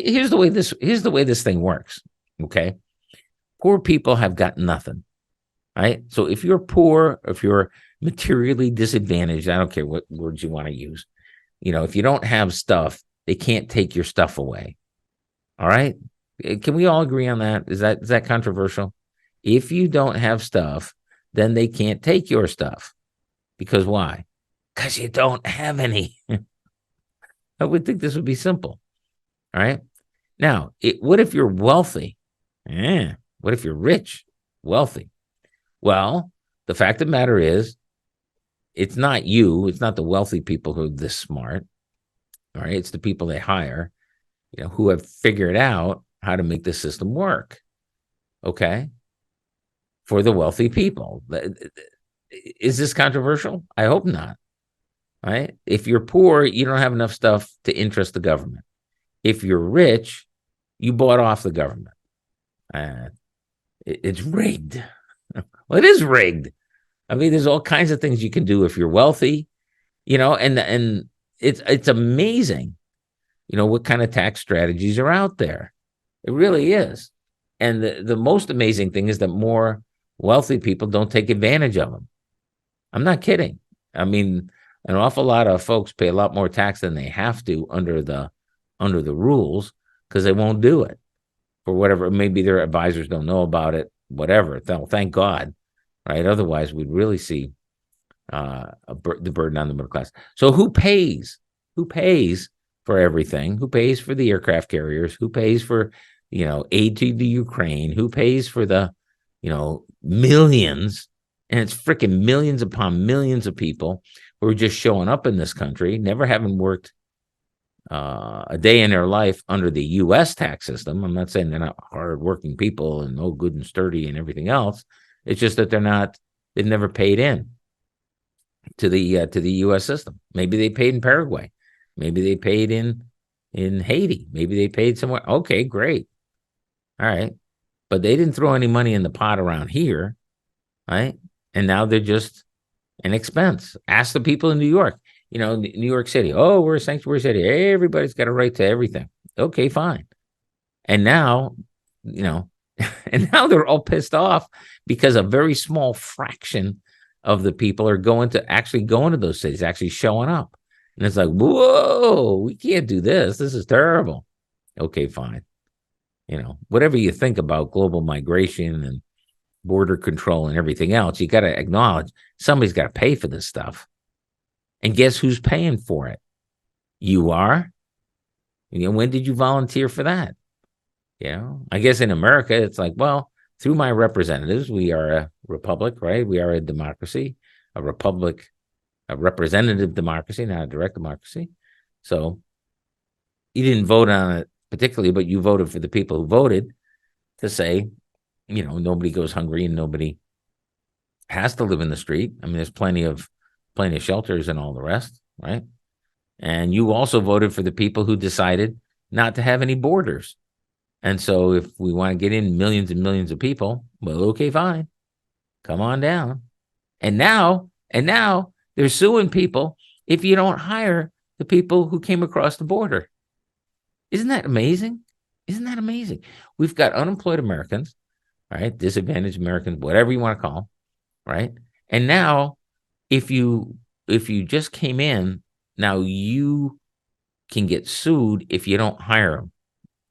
here's the way this thing works. Okay. Poor people have got nothing. Right. So if you're poor, if you're materially disadvantaged, I don't care what words you want to use. If you don't have stuff, they can't take your stuff away. All right. Can we all agree on that? Is that controversial? If you don't have stuff, then they can't take your stuff. Because why? Because you don't have any. I would think this would be simple. All right. Now, what if you're wealthy? What if you're rich, wealthy? Well, the fact of the matter is, it's not you. It's not the wealthy people who are this smart. All right. It's the people they hire, who have figured out how to make the system work. Okay. For the wealthy people. Is this controversial? I hope not. Right? If you're poor, you don't have enough stuff to interest the government. If you're rich, you bought off the government. It's rigged. Well, it is rigged. I mean, there's all kinds of things you can do if you're wealthy, and it's amazing, what kind of tax strategies are out there. It really is. And the most amazing thing is that more wealthy people don't take advantage of them. I'm not kidding. I mean, an awful lot of folks pay a lot more tax than they have to under the rules because they won't do it for whatever. Maybe their advisors don't know about it, whatever. Thank God, right? Otherwise, we'd really see the burden on the middle class. So who pays? Who pays for everything? Who pays for the aircraft carriers? Who pays for, aid to the Ukraine? Who pays for the, millions? And it's freaking millions upon millions of people who are just showing up in this country, never having worked a day in their life under the U.S. tax system. I'm not saying they're not hardworking people and no good and sturdy and everything else. It's just that they've never paid in to the U.S. system. Maybe they paid in Paraguay. Maybe they paid in Haiti. Maybe they paid somewhere. Okay, great. All right. But they didn't throw any money in the pot around here, right? And now they're just an expense. Ask the people in New York, New York City. Oh, we're a sanctuary city. Everybody's got a right to everything. Okay, fine. And now, and now they're all pissed off because a very small fraction of the people are going to those cities, actually showing up. And it's like, whoa, we can't do this. This is terrible. Okay, fine. Whatever you think about global migration and border control and everything else, you got to acknowledge somebody's got to pay for this stuff. And guess who's paying for it? You are. When did you volunteer for that? I guess in America, it's like, well, through my representatives, we are a republic, right? We are a democracy, a republic, a representative democracy, not a direct democracy. So you didn't vote on it particularly, but you voted for the people who voted to say, nobody goes hungry and nobody has to live in the street. I mean, there's plenty of shelters and all the rest, right? And you also voted for the people who decided not to have any borders. And so if we want to get in millions and millions of people, well, okay, fine. Come on down. And now they're suing people if you don't hire the people who came across the border. Isn't that amazing? Isn't that amazing? We've got unemployed Americans, right? Disadvantaged Americans, whatever you want to call them, right? And now, if you just came in, now you can get sued if you don't hire them.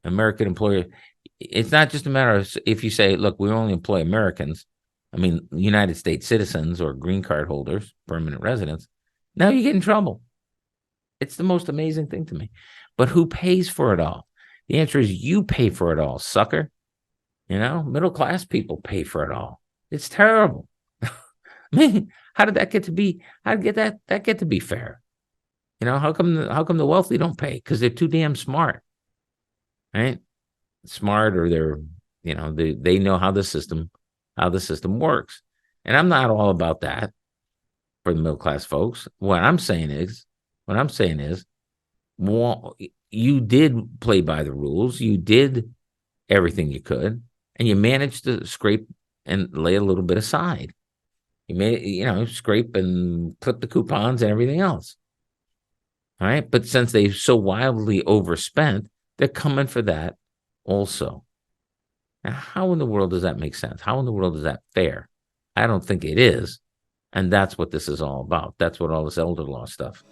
American employer. It's not just a matter of if you say, look, we only employ Americans. I mean, United States citizens or green card holders, permanent residents. Now you get in trouble. It's the most amazing thing to me. But who pays for it all? The answer is you pay for it all, sucker. Middle class people pay for it all. It's terrible. I mean, how did that get to be? How did that get to be fair? How come the wealthy don't pay? Because they're too damn smart, right? Smart, or they're they know how the system works. And I'm not all about that for the middle class folks. What I'm saying is, well, you did play by the rules. You did everything you could, and you managed to scrape and lay a little bit aside. You made, scrape and clip the coupons and everything else. All right. But since they so wildly overspent, They're coming for that also. Now, how in the world does that make sense? How in the world is that fair? I don't think it is. And that's what this is all about. That's what all this elder law stuff.